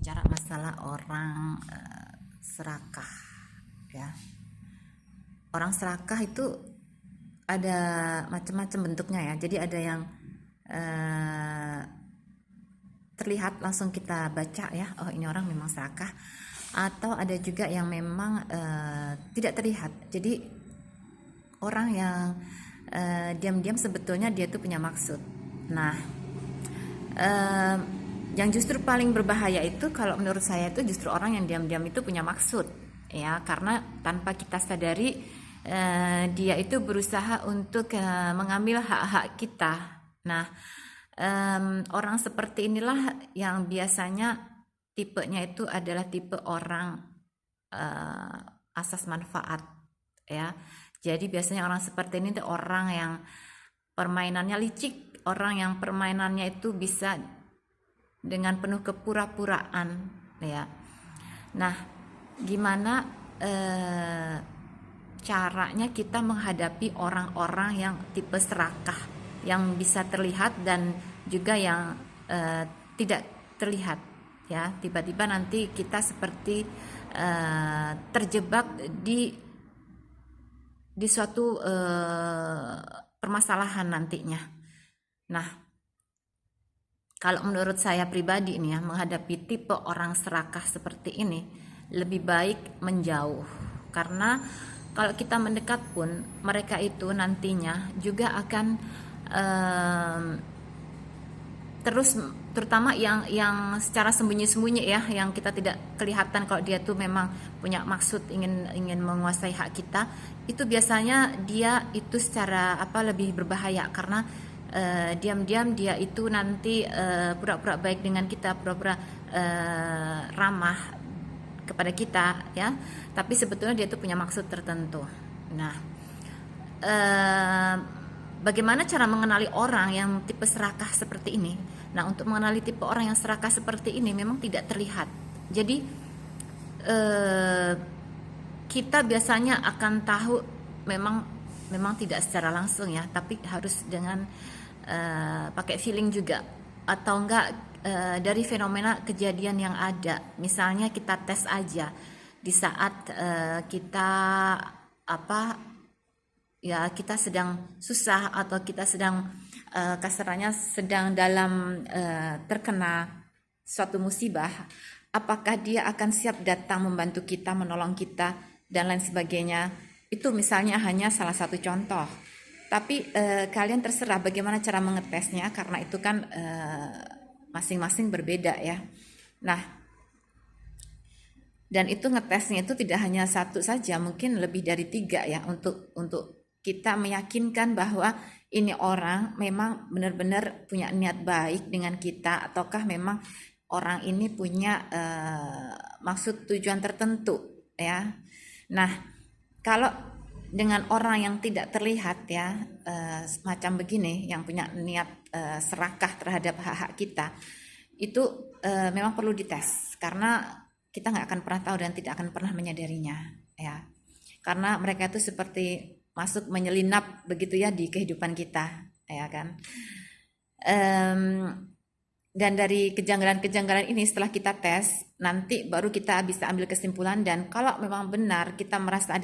bicara masalah orang serakah ya. Orang serakah itu ada macam-macam bentuknya ya. Jadi ada yang terlihat langsung kita baca ya, oh ini orang memang serakah. Atau ada juga yang memang tidak terlihat. Jadi orang yang diam-diam sebetulnya dia tuh punya maksud. Nah, yang justru paling berbahaya itu kalau menurut saya itu justru orang yang diam-diam itu punya maksud ya, karena tanpa kita sadari dia itu berusaha untuk mengambil hak-hak kita. Nah, orang seperti inilah yang biasanya tipenya itu adalah tipe orang asas manfaat ya. Jadi biasanya orang seperti ini tuh orang yang permainannya licik, orang yang permainannya itu bisa dengan penuh kepura-puraan ya. Nah, gimana caranya kita menghadapi orang-orang yang tipe serakah, yang bisa terlihat dan juga yang tidak terlihat ya. Tiba-tiba nanti kita seperti terjebak di suatu permasalahan nantinya. Nah, kalau menurut saya pribadi nih ya, menghadapi tipe orang serakah seperti ini lebih baik menjauh, karena kalau kita mendekat pun mereka itu nantinya juga akan terus, terutama yang secara sembunyi-sembunyi ya, yang kita tidak kelihatan kalau dia tuh memang punya maksud ingin menguasai hak kita, itu biasanya dia itu secara lebih berbahaya, karena diam-diam dia itu nanti pura-pura baik dengan kita, pura-pura ramah kepada kita ya, tapi sebetulnya dia tuh punya maksud tertentu. Nah, bagaimana cara mengenali orang yang tipe serakah seperti ini? Nah, untuk mengenali tipe orang yang serakah seperti ini memang tidak terlihat. Jadi kita biasanya akan tahu memang tidak secara langsung ya, tapi harus dengan pakai feeling juga, atau enggak dari fenomena kejadian yang ada. Misalnya kita tes aja di saat kita kita sedang susah, atau kita sedang kasarannya sedang dalam terkena suatu musibah, apakah dia akan siap datang membantu kita, menolong kita dan lain sebagainya. Itu misalnya hanya salah satu contoh, tapi kalian terserah bagaimana cara mengetesnya, karena itu kan masing-masing berbeda ya. Nah, dan itu ngetesnya itu tidak hanya satu saja, mungkin lebih dari 3 ya, untuk kita meyakinkan bahwa ini orang memang benar-benar punya niat baik dengan kita, ataukah memang orang ini punya maksud tujuan tertentu ya. Nah, kalau dengan orang yang tidak terlihat ya, semacam begini, yang punya niat serakah terhadap hak-hak kita, itu memang perlu dites, karena kita nggak akan pernah tahu dan tidak akan pernah menyadarinya ya, karena mereka itu seperti masuk menyelinap begitu ya di kehidupan kita ya kan. Dan dari kejanggalan-kejanggalan ini setelah kita tes, nanti baru kita bisa ambil kesimpulan, dan kalau memang benar kita merasa ada